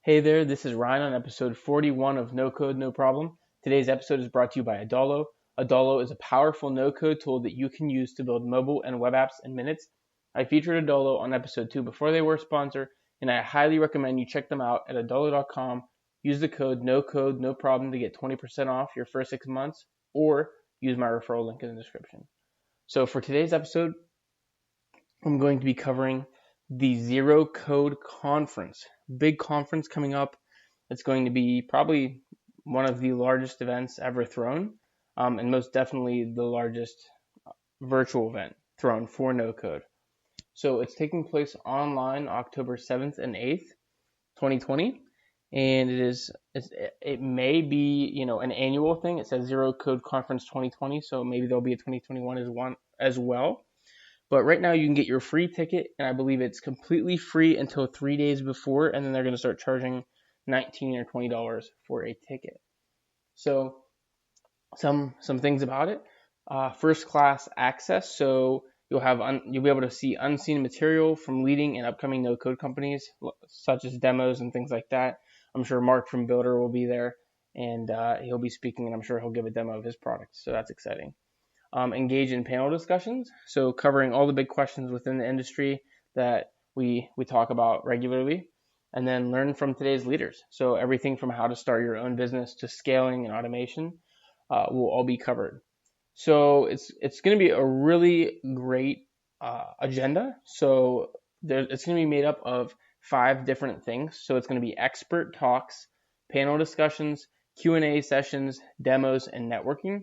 Hey there, this is Ryan on episode 41 of No Code, No Problem. Today's episode is brought to you by Adalo. Adalo is a powerful no-code tool that you can use to build mobile and web apps in minutes. I featured Adalo on episode 2 before they were a sponsor, and I highly recommend you check them out at adalo.com. Use the code NOCODE, to get 20% off your first 6 months, or use my referral link in the description. So for today's episode, I'm going to be covering the Zeroqode conference. Big conference coming up. It's going to be probably one of the largest events ever thrown, and most definitely the largest virtual event thrown for no code. So it's taking place online October 7th and 8th, 2020, and it may be an annual thing. It says Zeroqode Conference 2020, so maybe there'll be a 2021 as well. But right now you can get your free ticket, and I believe it's completely free until 3 days before, and then they're going to start charging $19 or $20 for a ticket. So some things about it. First class access, so you'll be able to see unseen material from leading and upcoming no-code companies, such as demos and things like that. I'm sure Mark from Builder will be there, and he'll be speaking, and I'm sure he'll give a demo of his product, so that's exciting. Engage in panel discussions, so covering all the big questions within the industry that we talk about regularly, and then learn from today's leaders. So everything from how to start your own business to scaling and automation will all be covered. So it's going to be a really great agenda. So it's going to be made up of 5 different things. So it's going to be expert talks, panel discussions, Q&A sessions, demos, and networking.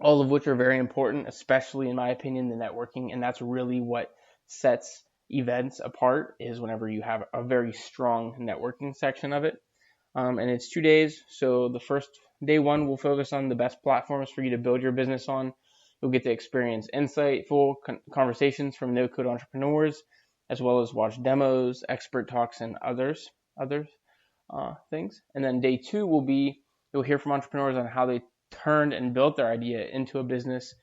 All of which are very important, especially in my opinion, the networking, and that's really what sets events apart is whenever you have a very strong networking section of it. And it's 2 days, so the first day 1 will focus on the best platforms for you to build your business on. You'll get to experience insightful conversations from no-code entrepreneurs, as well as watch demos, expert talks, and others things. And then day 2 will be you'll hear from entrepreneurs on how they turned and built their idea into a business,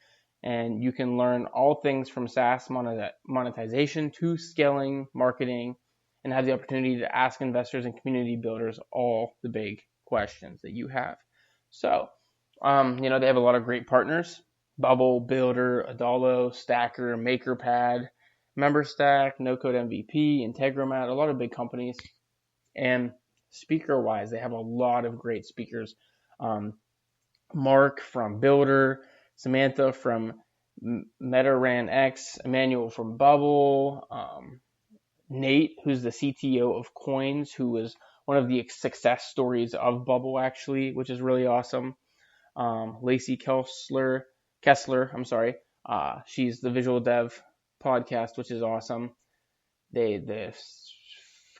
and you can learn all things from SaaS monetization to scaling, marketing, and have the opportunity to ask investors and community builders all the big questions that you have. So, they have a lot of great partners: Bubble, Builder, Adalo, Stacker, MakerPad, MemberStack, NoCode MVP, Integromat, a lot of big companies. And speaker-wise, they have a lot of great speakers. Mark from Builder, Samantha from MetaRan X, Emmanuel from Bubble, Nate, who's the CTO of Coins, who was one of the success stories of Bubble, actually, which is really awesome. Lacey Kessler, she's the Visual Dev podcast, which is awesome. The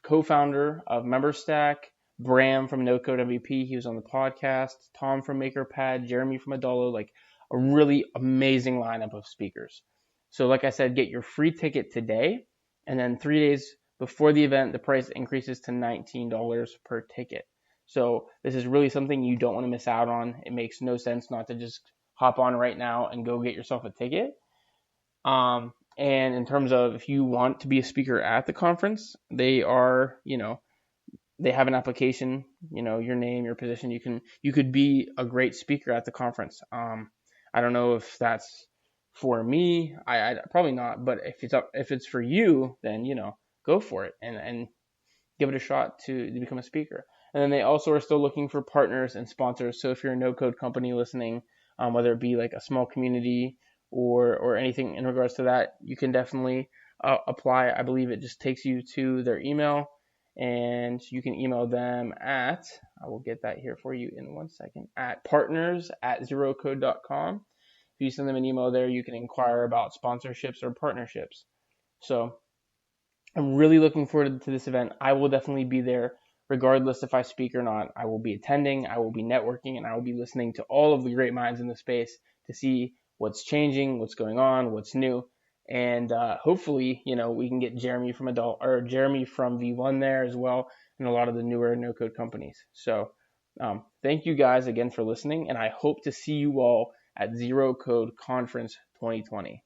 co-founder of MemberStack, Bram from NoCode MVP, he was on the podcast, Tom from MakerPad, Jeremy from Adalo, like a really amazing lineup of speakers. So like I said, get your free ticket today, and then 3 days before the event, the price increases to $19 per ticket. So this is really something you don't want to miss out on. It makes no sense not to just hop on right now and go get yourself a ticket. And in terms of if you want to be a speaker at the conference, they are, they have an application, your name, your position. You could be a great speaker at the conference. I don't know if that's for me. I probably not, but if it's for you, then go for it and give it a shot to become a speaker. And then they also are still looking for partners and sponsors. So if you're a no-code company listening, whether it be like a small community or anything in regards to that, you can definitely apply. I believe it just takes you to their email. And you can email them I will get that here for you in 1 second, at partners@zeroqode.com. If you send them an email there, you can inquire about sponsorships or partnerships. So I'm really looking forward to this event. I will definitely be there regardless if I speak or not. I will be attending, I will be networking, and I will be listening to all of the great minds in the space to see what's changing, what's going on, what's new. And hopefully, we can get Jeremy from V1 there as well, and a lot of the newer no-code companies. So thank you guys again for listening, and I hope to see you all at Zeroqode Conference 2020.